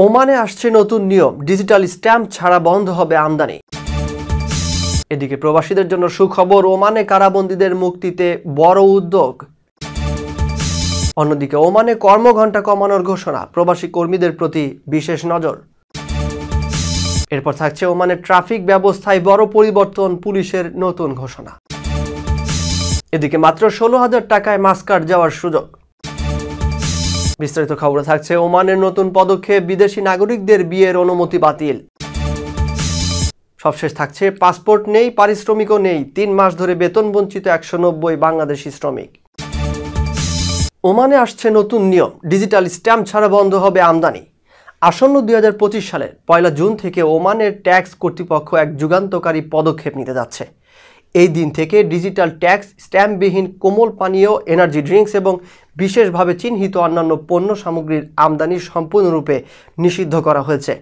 ওমানে আসছে নতুন নিয়ম, ডিজিটাল স্ট্যাম্প ছাড়া বন্ধ হবে আমদানি। এদিকে প্রবাসীদের জন্য সুখবর, ওমানে কারাবন্দীদের মুক্তিতে বড় উদ্যোগ। অন্যদিকে ওমানে কর্মঘণ্টা কমানোর ঘোষণা, প্রবাসী কর্মীদের প্রতি বিশেষ নজর। এরপর থাকছে ওমানে ট্রাফিক ব্যবস্থায় বড় পরিবর্তন, পুলিশের নতুন ঘোষণা। এদিকে মাত্র 16,000 টাকায় মাস্কাট যাওয়ার সুযোগ। বিস্তারিত খবরে থাকছে ওমানের নতুন পদক্ষেপ, বিদেশি নাগরিকদের বিয়ের অনুমতি বাতিল। সবশেষ থাকছে পাসপোর্ট নেই, পারিশ্রমিকও নেই, 3 মাস ধরে বেতন বঞ্চিত 190 বাংলাদেশি শ্রমিক। ওমানে আসছে নতুন নিয়ম, ডিজিটাল স্ট্যাম্প ছাড়া বন্ধ হবে আমদানি। আসন্ন 2025 সালের 1 জুন থেকে ওমানের ট্যাক্স কর্তৃপক্ষ এক যুগান্তকারী পদক্ষেপ নিতে যাচ্ছে। এই দিন থেকে ডিজিটাল ট্যাক্স স্ট্যাম্পবিহীন কোমল পানীয়, এনার্জি ড্রিঙ্কস এবং বিশেষভাবে চিহ্নিত অন্যান্য পণ্য সামগ্রীর আমদানি সম্পূর্ণরূপে নিষিদ্ধ করা হয়েছে।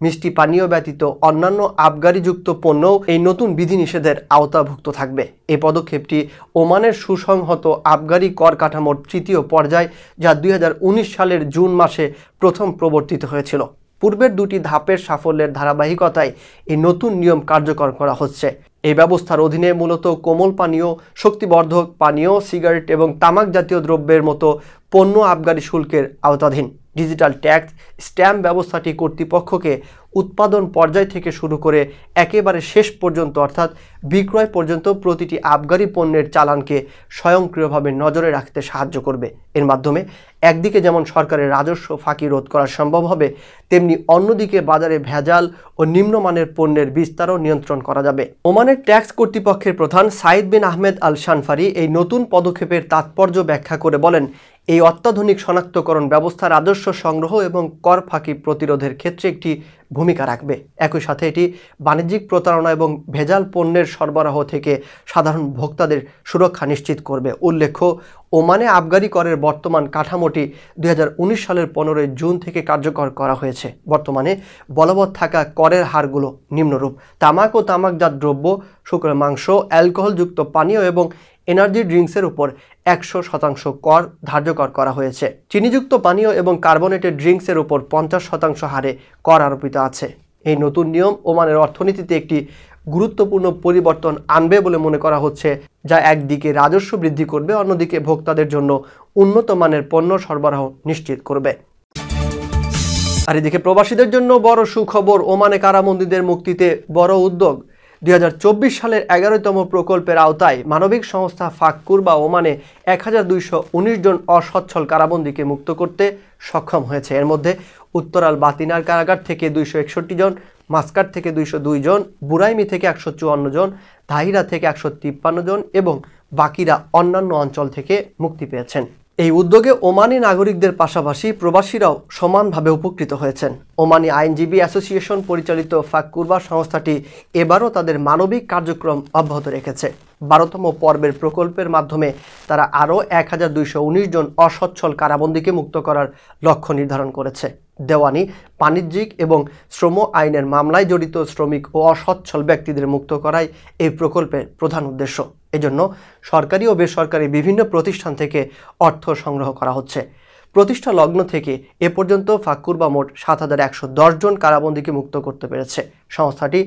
মিষ্টি পানীয় ব্যতীত অন্যান্য আবগারিযুক্ত পণ্যও এই নতুন বিধিনিষেধের আওতাভুক্ত থাকবে। এই পদক্ষেপটি ওমানের সুসংহত আবগারি কর কাঠামোর 3য় পর্যায়, যা 2019 সালের জুন মাসে প্রথম প্রবর্তিত হয়েছিল। পূর্বের 2টি ধাপের সাফল্যের ধারাবাহিকতায় এই নতুন নিয়ম কার্যকর করা হচ্ছে। এই ব্যবস্থার অধীনে মূলত কোমল পানীয়, শক্তিবর্ধক পানীয়, সিগারেট এবং তামাক জাতীয় দ্রব্যের মতো পণ্য আবগারি শুল্কের আওতাধীন। ডিজিটাল ট্যাক্স স্ট্যাম্প ব্যবস্থাটি কর্তৃপক্ষকে উৎপাদন পর্যায় থেকে শুরু করে একেবারে শেষ পর্যন্ত অর্থাৎ বিক্রয় পর্যন্ত প্রতিটি আবগারি পণ্যের চালানকে স্বয়ংক্রিয়ভাবে নজরে রাখতে সাহায্য করবে। এর মাধ্যমে একদিকে যেমন সরকারের রাজস্ব ফাঁকি রোধ করা সম্ভব হবে, তেমনি অন্যদিকে বাজারে ভেজাল ও নিম্নমানের পণ্যের বিস্তারও নিয়ন্ত্রণ করা যাবে। ওমানের ট্যাক্স কর্তৃপক্ষের প্রধান সাইদ বিন আহমেদ আল শানফারি এই নতুন পদক্ষেপের তাৎপর্য ব্যাখ্যা করে বলেন, এই অত্যাধুনিক শনাক্তকরণ ব্যবস্থা রাজস্ব সংগ্রহ এবং কর ফাঁকি প্রতিরোধের ক্ষেত্রে একটি ভূমিকা রাখবে। একই সাথে এটি বাণিজ্যিক প্রতারণা এবং ভেজাল পণ্যের সরবরাহ থেকে সাধারণ ভোক্তাদের সুরক্ষা নিশ্চিত করবে। উল্লেখ্য, ওমানে আবগারি করের বর্তমান কাঠামোটি 2019 সালের 15 জুন থেকে কার্যকর করা হয়েছে। বর্তমানে বলবৎ থাকা করের হারগুলো নিম্নরূপ: তামাক ও তামাকজাত দ্রব্য, শুকনো মাংস, অ্যালকোহলযুক্ত পানীয় এবং এনার্জি ড্রিঙ্কসের উপর 100% কর ধার্যকর করা হয়েছে। চিনিযুক্ত পানীয় এবং কার্বনেটেড ড্রিঙ্কসের উপর 50% হারে কর আরোপিত আছে। এই নতুন নিয়ম ওমানের অর্থনীতিতে একটি গুরুত্বপূর্ণ পরিবর্তন আনবে বলে মনে করা হচ্ছে, যা একদিকে রাজস্ব বৃদ্ধি করবে, অন্যদিকে ভোক্তাদের জন্য উন্নত মানের পণ্য সরবরাহ নিশ্চিত করবে। আর এদিকে প্রবাসীদের জন্য বড় সুখবর, ওমানে কারাবন্দীদের মুক্তিতে বড় উদ্যোগ। 2024 সালের 11তম প্রকল্পের আওতায় মানবিক সংস্থা ফাক্কুর বা ওমানে 1219 জন অসচ্ছল কারাবন্দীকে মুক্ত করতে সক্ষম হয়েছে। এর মধ্যে উত্তরাল বাতিনার কারাগার থেকে 261 জন, মাস্কাট থেকে 202 জন, বুরাইমি থেকে 154 জন, ধাহিরা থেকে 153 জন এবং বাকিরা অন্যান্য অঞ্চল থেকে মুক্তি পেয়েছেন। এই উদ্যোগে ওমানি নাগরিকদের পাশাপাশি প্রবাসীরাও সমানভাবে উপকৃত হয়েছেন। ওমানি আইনজীবী অ্যাসোসিয়েশন পরিচালিত ফাক্কুরবা সংস্থাটি এবারও তাদের মানবিক কার্যক্রম অব্যাহত রেখেছে। 12তম পর্বের প্রকল্পের মাধ্যমে তারা আরও 1219 জন অসচ্ছল কারাবন্দীকে মুক্ত করার লক্ষ্য নির্ধারণ করেছে। দেওয়ানি, বাণিজ্যিক এবং শ্রম আইনের মামলায় জড়িত শ্রমিক ও অসচ্ছল ব্যক্তিদের মুক্ত করাই এই প্রকল্পের প্রধান উদ্দেশ্য। এজন্য সরকারি ও বেসরকারি বিভিন্ন প্রতিষ্ঠান থেকে অর্থ সংগ্রহ করা হচ্ছে। প্রতিষ্ঠা লগ্ন থেকে এ পর্যন্ত ফাক্কুরবা মোট 7110 জন কারাবন্দীকে মুক্ত করতে পেরেছে। সংস্থাটি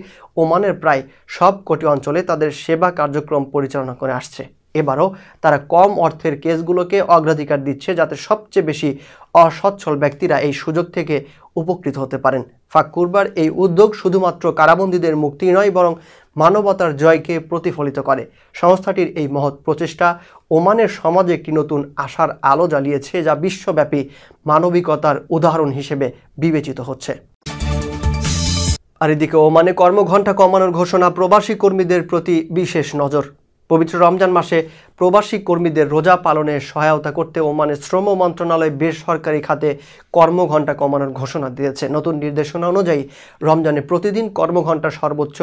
ওমানের প্রায় সব কোটি অঞ্চলে তাদের সেবা কার্যক্রম পরিচালনা করে আসছে। এবারও তারা কম অর্থের কেসগুলোকে অগ্রাধিকার দিচ্ছে, যাতে সবচেয়ে বেশি অসচ্ছল ব্যক্তিরা এই সুযোগ থেকে উপকৃত হতে পারেন। ফাক্কুরবার এই উদ্যোগ শুধুমাত্র কারাবন্দীদের মুক্তি নয়, বরং মানবতার জয়কে প্রতিফলিত করে। সংস্থাটির এই মহৎ প্রচেষ্টা ওমানের সমাজে একটি নতুন আশার আলো জ্বালিয়েছে, যা বিশ্বব্যাপী মানবিকতার উদাহরণ হিসেবে বিবেচিত হচ্ছে। আর এদিকে ওমানে কর্মঘণ্টা কমানোর ঘোষণা, প্রবাসী কর্মীদের প্রতি বিশেষ নজর। পবিত্র রমজান মাসে প্রবাসী কর্মীদের রোজা পালনে সহায়তা করতে ওমানের শ্রম মন্ত্রণালয় বেসরকারি খাতে কর্মঘণ্টা কমানোর ঘোষণা দিয়েছে। নতুন নির্দেশনা অনুযায়ী রমজানে প্রতিদিন কর্মঘণ্টা সর্বোচ্চ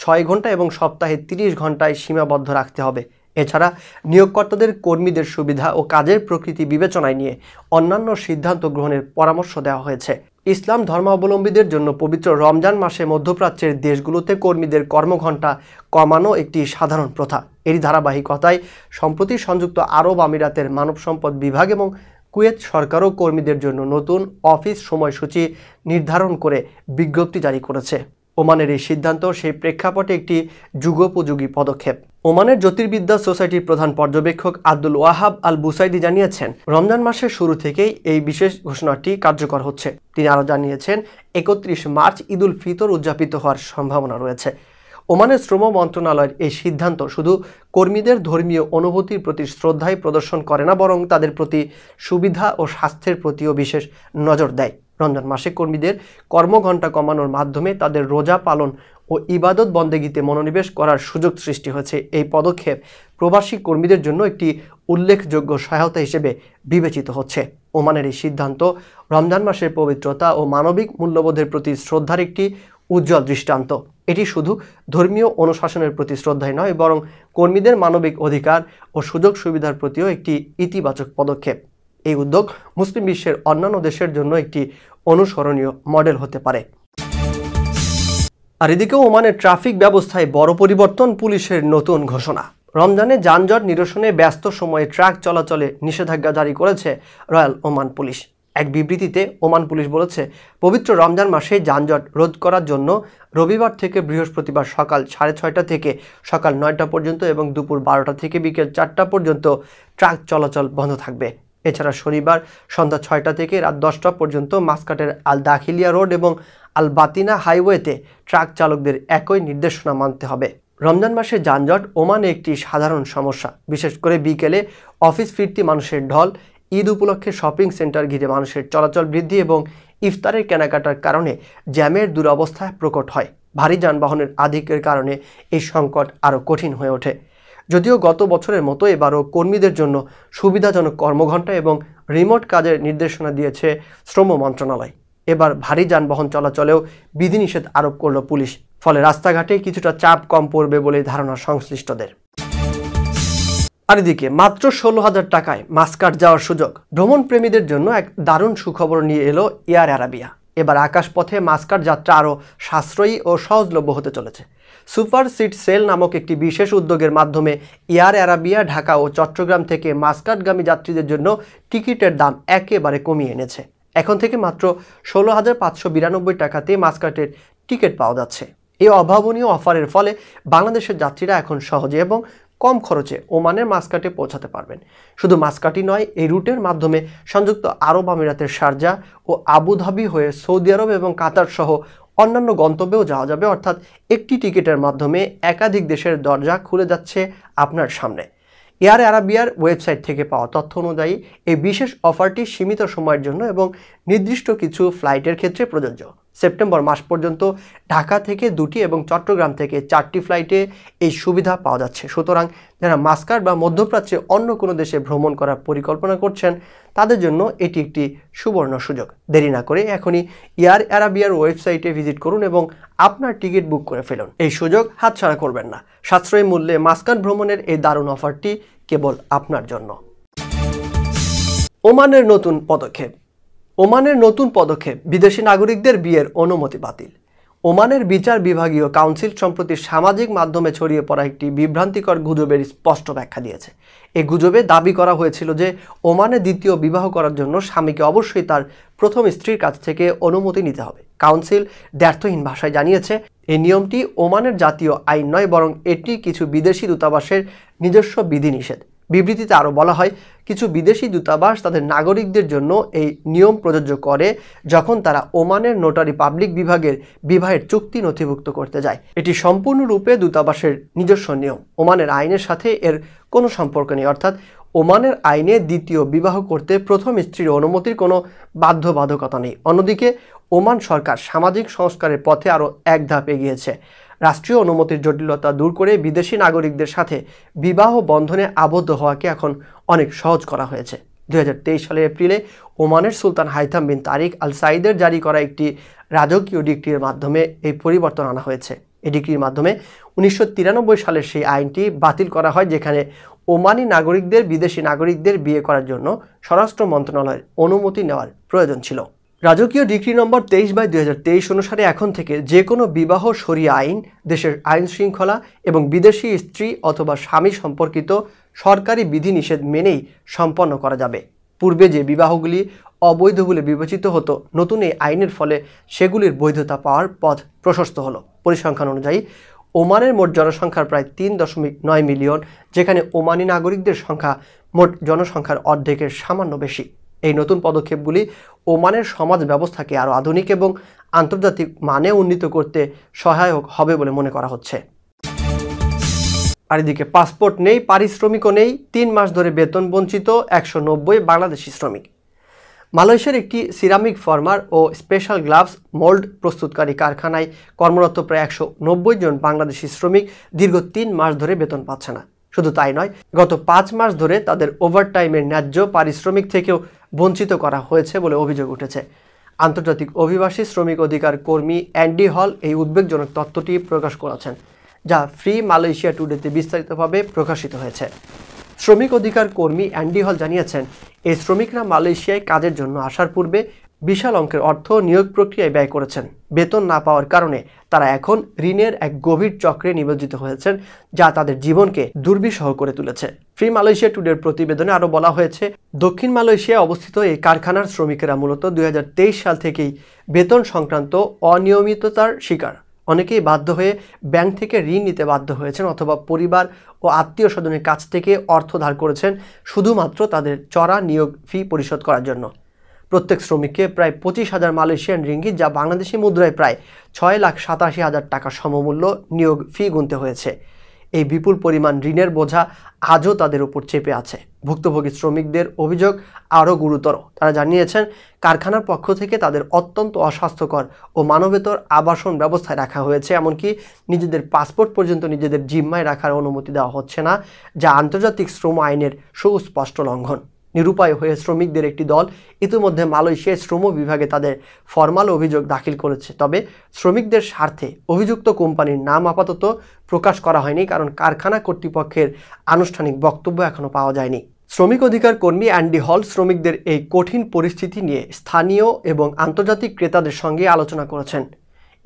6 ঘন্টা এবং সপ্তাহে 30 ঘন্টায় সীমাবদ্ধ রাখতে হবে। এছাড়া নিয়োগকর্তাদের কর্মীদের সুবিধা ও কাজের প্রকৃতি বিবেচনায় নিয়ে অন্যান্য সিদ্ধান্ত গ্রহণের পরামর্শ দেওয়া হয়েছে। ইসলাম ধর্মাবলম্বীদের জন্য পবিত্র রমজান মাসে মধ্যপ্রাচ্যের দেশগুলোতে কর্মীদের কর্মঘণ্টা কমানো একটি সাধারণ প্রথা। এরই ধারাবাহিকতায় সম্প্রতি সংযুক্ত আরব আমিরাতের মানব সম্পদ বিভাগ এবং কুয়েত সরকারও কর্মীদের জন্য নতুন অফিস সময়সূচি নির্ধারণ করে বিজ্ঞপ্তি জারি করেছে। ওমানের এই সিদ্ধান্ত সেই প্রেক্ষাপটে একটি যুগোপযোগী পদক্ষেপ। ওমানের জ্যোতির্বিদ্যা সোসাইটির প্রধান পর্যবেক্ষক আব্দুল ওয়াহাব আল বুসাইদি জানিয়েছেন, রমজান মাসের শুরু থেকেই এই বিশেষ ঘোষণাটি কার্যকর হচ্ছে। তিনি আরও জানিয়েছেন, 31 মার্চ ঈদ উল ফিতর উদযাপিত হওয়ার সম্ভাবনা রয়েছে। ওমানের শ্রম মন্ত্রণালয়ের এই সিদ্ধান্ত শুধু কর্মীদের ধর্মীয় অনুভূতির প্রতি শ্রদ্ধাই প্রদর্শন করে না, বরং তাদের প্রতি সুবিধা ও স্বাস্থ্যের প্রতিও বিশেষ নজর দেয়। রমজান মাসে কর্মীদের কর্মঘণ্টা কমানোর মাধ্যমে তাদের রোজা পালন ও ইবাদত বন্দেগীতে মনোনিবেশ করার সুযোগ সৃষ্টি হয়েছে। এই পদক্ষেপ প্রবাসী কর্মীদের জন্য একটি উল্লেখযোগ্য সহায়তা হিসেবে বিবেচিত হচ্ছে। ওমানের এই সিদ্ধান্ত রমজান মাসের পবিত্রতা ও মানবিক মূল্যবোধের প্রতি শ্রদ্ধার একটি উজ্জ্বল দৃষ্টান্ত। এটি শুধু ধর্মীয় অনুশাসনের প্রতি শ্রদ্ধাই নয়, বরং কর্মীদের মানবিক অধিকার ও সুযোগ সুবিধার প্রতিও একটি ইতিবাচক পদক্ষেপ। এই উদ্যোগ মুসলিম বিশ্বের অন্যান্য দেশের জন্য একটি অনুসরণীয় মডেল হতে পারে। আর এদিকে ওমানের ট্রাফিক ব্যবস্থায় বড় পরিবর্তন, পুলিশের নতুন ঘোষণা। রমজানে যানজট নিরসনে ব্যস্ত সময়ে ট্রাক চলাচলে নিষেধাজ্ঞা জারি করেছে রয়্যাল ওমান পুলিশ। এক বিবৃতিতে ওমান পুলিশ বলেছে, পবিত্র রমজান মাসে যানজট রোধ করার জন্য রবিবার থেকে বৃহস্পতিবার সকাল 6:30 থেকে সকাল 9টা পর্যন্ত এবং দুপুর 12টা থেকে বিকেল 4টা পর্যন্ত ট্রাক চলাচল বন্ধ থাকবে। এছাড়া শনিবার সন্ধ্যা 6টা থেকে রাত 10টা পর্যন্ত মাসকাটের আল দাখিলিয়া রোড এবং আল বাতিনা হাইওয়েতে ট্রাক চালকদের একই নির্দেশনা মানতে হবে। রমজান মাসে যানজট ওমানে একটি সাধারণ সমস্যা, বিশেষ করে বিকেলে অফিস ফিরতি মানুষের ঢল, ঈদ উপলক্ষে শপিং সেন্টার ঘিরে মানুষের চলাচল বৃদ্ধি এবং ইফতারের কেনাকাটার কারণে জ্যামের দুরবস্থা প্রকট হয়। ভারী যানবাহনের আধিক্যের কারণে এই সংকট আরও কঠিন হয়ে ওঠে। যদিও গত বছরের মতো এবারও কর্মীদের জন্য সুবিধাজনক কর্মঘণ্টা এবং রিমোট কাজের নির্দেশনা দিয়েছে শ্রম মন্ত্রণালয়। এবার ভারী যানবাহন চলাচলেও বিধিনিষেধ আরোপ করল পুলিশ, ফলে রাস্তাঘাটে কিছুটা চাপ কম পড়বে বলে ধারণা সংশ্লিষ্টদের। আর এদিকে মাত্র 16,000 টাকায় মাস্কাট যাওয়ার সুযোগ। ভ্রমণ প্রেমীদের জন্য এক দারুণ সুখবর নিয়ে এলো এয়ার অ্যারাবিয়া। এবার আকাশপথে মাস্কাট যাত্রা আরও সাশ্রয়ী ও সহজলভ্য হতে চলেছে। সুপার সিট সেল নামক একটি বিশেষ উদ্যোগের মাধ্যমে এয়ার অ্যারাবিয়া ঢাকা ও চট্টগ্রাম থেকে মাস্কাটগামী যাত্রীদের জন্য টিকিটের দাম একেবারে কমিয়ে এনেছে। এখন থেকে মাত্র 16,592 টাকাতে মাস্কাটের টিকিট পাওয়া যাচ্ছে। এই অভাবনীয় অফারের ফলে বাংলাদেশের যাত্রীরা এখন সহজে এবং কম খরচে ওমানের মাস্কাটে পৌঁছাতে পারবেন। শুধু মাস্কাটই নয়, এই রুটের মাধ্যমে সংযুক্ত আরব আমিরাতের শারজা ও আবুধাবি হয়ে সৌদি আরব এবং কাতার সহ অন্যান্য গন্তব্যেও যাওয়া যাবে। অর্থাৎ একটি টিকিটের মাধ্যমে একাধিক দেশের দরজা খুলে যাচ্ছে আপনার সামনে। এয়ার অ্যারাবিয়ার ওয়েবসাইট থেকে পাওয়া তথ্য অনুযায়ী এই বিশেষ অফারটি সীমিত সময়ের জন্য এবং নির্দিষ্ট কিছু ফ্লাইটের ক্ষেত্রে প্রযোজ্য। সেপ্টেম্বর মাস পর্যন্ত ঢাকা থেকে 2টি এবং চট্টগ্রাম থেকে 4টি ফ্লাইটে এই সুবিধা পাওয়া যাচ্ছে। সুতরাং যারা মাস্কাট বা মধ্যপ্রাচ্যে অন্য কোনো দেশে ভ্রমণ করার পরিকল্পনা করছেন তাদের জন্য এটি একটি সুবর্ণ সুযোগ। দেরি না করে এখনই এয়ার অ্যারাবিয়ার ওয়েবসাইটে ভিজিট করুন এবং আপনার টিকিট বুক করে ফেলুন। এই সুযোগ হাতছাড়া করবেন না। সাশ্রয়ী মূল্যে মাস্কাট ভ্রমণের এই দারুণ অফারটি কেবল আপনার জন্য। ওমানের নতুন পদক্ষেপ। ওমানের নতুন পদক্ষেপ, বিদেশি নাগরিকদের বিয়ের অনুমতি বাতিল। ওমানের বিচার বিভাগীয় কাউন্সিল সম্প্রতি সামাজিক মাধ্যমে ছড়িয়ে পড়া একটি বিভ্রান্তিকর গুজবের স্পষ্ট ব্যাখ্যা দিয়েছে। এই গুজবে দাবি করা হয়েছিল যে ওমানে দ্বিতীয় বিবাহ করার জন্য স্বামীকে অবশ্যই তার প্রথম স্ত্রীর কাছ থেকে অনুমতি নিতে হবে। কাউন্সিল দ্ব্যর্থহীন ভাষায় জানিয়েছে, এই নিয়মটি ওমানের জাতীয় আইন নয়, বরং এটি কিছু বিদেশি দূতাবাসের নিজস্ব বিধিনিষেধ। বিবৃতিতে আরও বলা হয়, কিছু বিদেশি দূতাবাস তাদের নাগরিকদের জন্য এই নিয়ম প্রযোজ্য করে যখন তারা ওমানের নোটারি পাবলিক বিভাগের বিবাহের চুক্তি নথিভুক্ত করতে যায়। এটি সম্পূর্ণরূপে দূতাবাসের নিজস্ব নিয়ম। ওমানের আইনের সাথে এর কোনো সম্পর্ক নেই। অর্থাৎ ওমানের আইনে দ্বিতীয় বিবাহ করতে প্রথম স্ত্রীর অনুমতির কোনো বাধ্যবাধকতা নেই। অন্যদিকে ওমান সরকার সামাজিক সংস্কারের পথে আরও এক ধাপ এগিয়েছে। রাষ্ট্রীয় অনুমতির জটিলতা দূর করে বিদেশি নাগরিকদের সাথে বিবাহ বন্ধনে আবদ্ধ হওয়াকে এখন অনেক সহজ করা হয়েছে। 2023 সালের এপ্রিলে ওমানের সুলতান হাইথাম বিন তারিক আল সাইদের জারি করা একটি রাজকীয় ডিক্রির মাধ্যমে এই পরিবর্তন আনা হয়েছে। এই ডিক্রির মাধ্যমে 1993 সালের সেই আইনটি বাতিল করা হয়, যেখানে ওমানি নাগরিকদের বিদেশি নাগরিকদের বিয়ে করার জন্য স্বরাষ্ট্র মন্ত্রণালয়ের অনুমতি নেওয়ার প্রয়োজন ছিল। রাজকীয় ডিক্রি নম্বর 23/2023 অনুসারে এখন থেকে যে কোনো বিবাহ শরিয়া আইন, দেশের আইন শৃঙ্খলা এবং বিদেশি স্ত্রী অথবা স্বামী সম্পর্কিত সরকারি বিধিনিষেধ মেনেই সম্পন্ন করা যাবে। পূর্বে যে বিবাহগুলি অবৈধ বলে বিবেচিত হতো, নতুন এই আইনের ফলে সেগুলির বৈধতা পাওয়ার পথ প্রশস্ত হলো। পরিসংখ্যান অনুযায়ী ওমানের মোট জনসংখ্যার প্রায় 3.9 মিলিয়ন, যেখানে ওমানি নাগরিকদের সংখ্যা মোট জনসংখ্যার অর্ধেকের সামান্য বেশি। এই নতুন পদক্ষেপগুলি ওমানের সমাজ ব্যবস্থাকে আরও আধুনিক এবং আন্তর্জাতিক মানে উন্নীত করতে সহায়ক হবে বলে মনে করা হচ্ছে। আর এদিকে পাসপোর্ট নেই, পারিশ্রমিকও নেই, 3 মাস ধরে বেতন বঞ্চিত 190 বাংলাদেশি শ্রমিক। মালয়েশিয়ার একটি সিরামিক ফর্মার ও স্পেশাল গ্লাভস মোল্ড প্রস্তুতকারী কারখানায় কর্মরত প্রায় 190 জন বাংলাদেশি শ্রমিক দীর্ঘ 3 মাস ধরে বেতন পাচ্ছে না। শুধু তাই নয়, গত 5 মাস ধরে তাদের ওভারটাইমের ন্যায্য পারিশ্রমিক থেকেও বঞ্চিত করা হয়েছে বলে অভিযোগ উঠেছে। আন্তর্জাতিক অভিবাসী শ্রমিক অধিকার কর্মী অ্যান্ডি হল এই উদ্বেগজনক তথ্যটি প্রকাশ করেছেন, যা ফ্রি মালয়েশিয়া টুডেতে বিস্তারিতভাবে প্রকাশিত হয়েছে। শ্রমিক অধিকার কর্মী অ্যান্ডি হল জানিয়েছেন, এই শ্রমিকরা মালয়েশিয়ায় কাজের জন্য আসার পূর্বে বিশাল অঙ্কের অর্থ নিয়োগ প্রক্রিয়ায় ব্যয় করেছেন। বেতন না পাওয়ার কারণে তারা এখন ঋণের এক গভীর চক্রে নিমজ্জিত হয়েছেন, যা তাদের জীবনকে দুর্বিষহ করে তুলেছে। ফ্রি মালয়েশিয়া টুডের প্রতিবেদনে আরও বলা হয়েছে, দক্ষিণ মালয়েশিয়ায় অবস্থিত এই কারখানার শ্রমিকেরা মূলত 2023 সাল থেকেই বেতন সংক্রান্ত অনিয়মিততার শিকার। অনেকেই বাধ্য হয়ে ব্যাংক থেকে ঋণ নিতে বাধ্য হয়েছেন অথবা পরিবার ও আত্মীয় স্বজনের কাছ থেকে অর্থ ধার করেছেন শুধুমাত্র তাদের চড়া নিয়োগ ফি পরিশোধ করার জন্য। প্রত্যেক শ্রমিককে প্রায় 25,000 মালয়েশিয়ান রিঙ্গিত, যা বাংলাদেশি মুদ্রায় প্রায় 6,87,000 টাকা সমমূল্য নিয়োগ ফি গুনতে হয়েছে। এই বিপুল পরিমাণ ঋণের বোঝা আজও তাদের উপর চেপে আছে। ভুক্তভোগী শ্রমিকদের অভিযোগ আরও গুরুতর। তারা জানিয়েছেন, কারখানার পক্ষ থেকে তাদের অত্যন্ত অস্বাস্থ্যকর ও মানবেতর আবাসন ব্যবস্থায় রাখা হয়েছে, এমনকি নিজেদের পাসপোর্ট পর্যন্ত নিজেদের জিম্মায় রাখার অনুমতি দেওয়া হচ্ছে না, যা আন্তর্জাতিক শ্রম আইনের সুস্পষ্ট লঙ্ঘন। নিরুপায় হয়ে শ্রমিকদের একটি দল ইতিমধ্যে মালয়েশিয়ার শ্রম বিভাগে তাদের ফরমাল অভিযোগ দাখিল করেছে। তবে শ্রমিকদের স্বার্থে অভিযুক্ত কোম্পানির নাম আপাতত প্রকাশ করা হয়নি, কারণ কারখানা কর্তৃপক্ষের আনুষ্ঠানিক বক্তব্য এখনও পাওয়া যায়নি। শ্রমিক অধিকার কর্মী অ্যান্ডি হল শ্রমিকদের এই কঠিন পরিস্থিতি নিয়ে স্থানীয় এবং আন্তর্জাতিক ক্রেতাদের সঙ্গে আলোচনা করেছেন।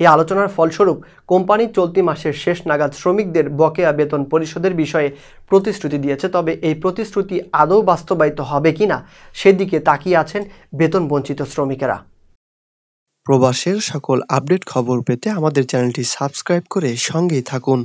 এই আলোচনার ফলস্বরূপ কোম্পানি চলতি মাসের শেষ নাগাদ শ্রমিকদের বকেয়া বেতন পরিশোধের বিষয়ে প্রতিশ্রুতি দিয়েছে। তবে এই প্রতিশ্রুতি আদৌ বাস্তবায়িত হবে কিনা সেদিকে তাকিয়ে আছেন বেতন বঞ্চিত শ্রমিকেরা। প্রবাসের সকল আপডেট খবর পেতে আমাদের চ্যানেলটি সাবস্ক্রাইব করে সঙ্গেই থাকুন।